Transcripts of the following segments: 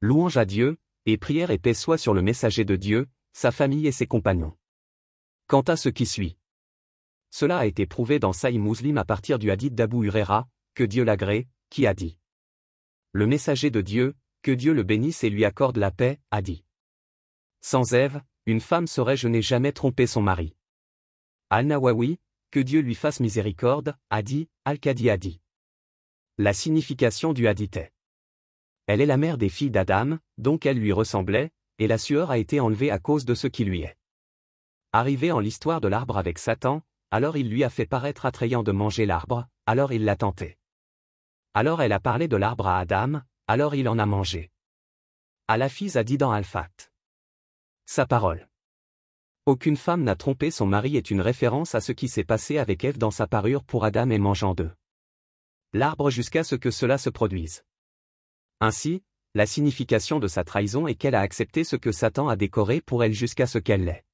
Louange à Dieu, et prière et paix soient sur le messager de Dieu, sa famille et ses compagnons. Quant à ce qui suit. Cela a été prouvé dans Sahih Muslim à partir du hadith d'Abu Huraira, que Dieu l'agrée, qui a dit. Le messager de Dieu, que Dieu le bénisse et lui accorde la paix, a dit. Sans Ève, une femme saurait je n'ai jamais trompé son mari. Al-Nawawi, que Dieu lui fasse miséricorde, a dit, Al-Qadi a dit. La signification du hadith est. Elle est la mère des filles d'Adam, donc elle lui ressemblait, et la sueur a été enlevée à cause de ce qui lui est. Arrivé en l'histoire de l'arbre avec Satan, alors il lui a fait paraître attrayant de manger l'arbre, alors il l'a tenté. Alors elle a parlé de l'arbre à Adam, alors il en a mangé. Al-Hafiz a dit dans Al-Fat. Sa parole. Aucune femme n'a trompé son mari est une référence à ce qui s'est passé avec Ève dans sa parure pour Adam et mangeant d'eux. L'arbre jusqu'à ce que cela se produise. Ainsi, la signification de sa trahison est qu'elle a accepté ce que Satan a décoré pour elle jusqu'à ce qu'elle l'ait.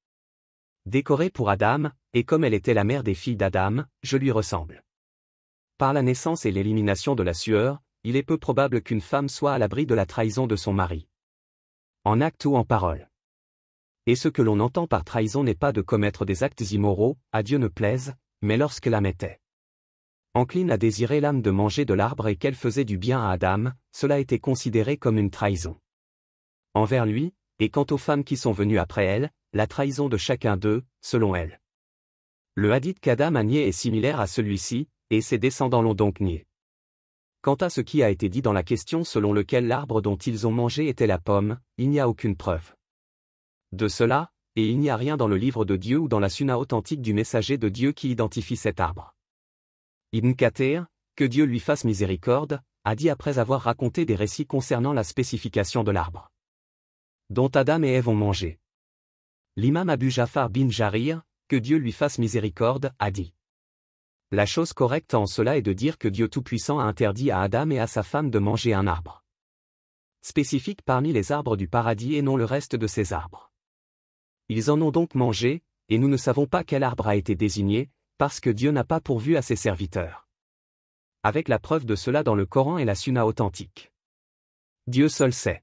Décoré pour Adam, et comme elle était la mère des filles d'Adam, je lui ressemble. Par la naissance et l'élimination de la sueur, il est peu probable qu'une femme soit à l'abri de la trahison de son mari. En acte ou en parole. Et ce que l'on entend par trahison n'est pas de commettre des actes immoraux, à Dieu ne plaise, mais lorsque l'âme était encline à désirer l'âme de manger de l'arbre et qu'elle faisait du bien à Adam, cela était considéré comme une trahison envers lui, et quant aux femmes qui sont venues après elle, la trahison de chacun d'eux, selon elle. Le hadith qu'Adam a nié est similaire à celui-ci, et ses descendants l'ont donc nié. Quant à ce qui a été dit dans la question selon lequel l'arbre dont ils ont mangé était la pomme, il n'y a aucune preuve de cela, et il n'y a rien dans le livre de Dieu ou dans la sunna authentique du messager de Dieu qui identifie cet arbre. Ibn Kathir, que Dieu lui fasse miséricorde, a dit après avoir raconté des récits concernant la spécification de l'arbre dont Adam et Ève ont mangé. L'imam Abu Ja'far bin Jarir, que Dieu lui fasse miséricorde, a dit. La chose correcte en cela est de dire que Dieu Tout-Puissant a interdit à Adam et à sa femme de manger un arbre spécifique parmi les arbres du paradis et non le reste de ces arbres. Ils en ont donc mangé, et nous ne savons pas quel arbre a été désigné, parce que Dieu n'a pas pourvu à ses serviteurs. Avec la preuve de cela dans le Coran et la Sunna authentique. Dieu seul sait.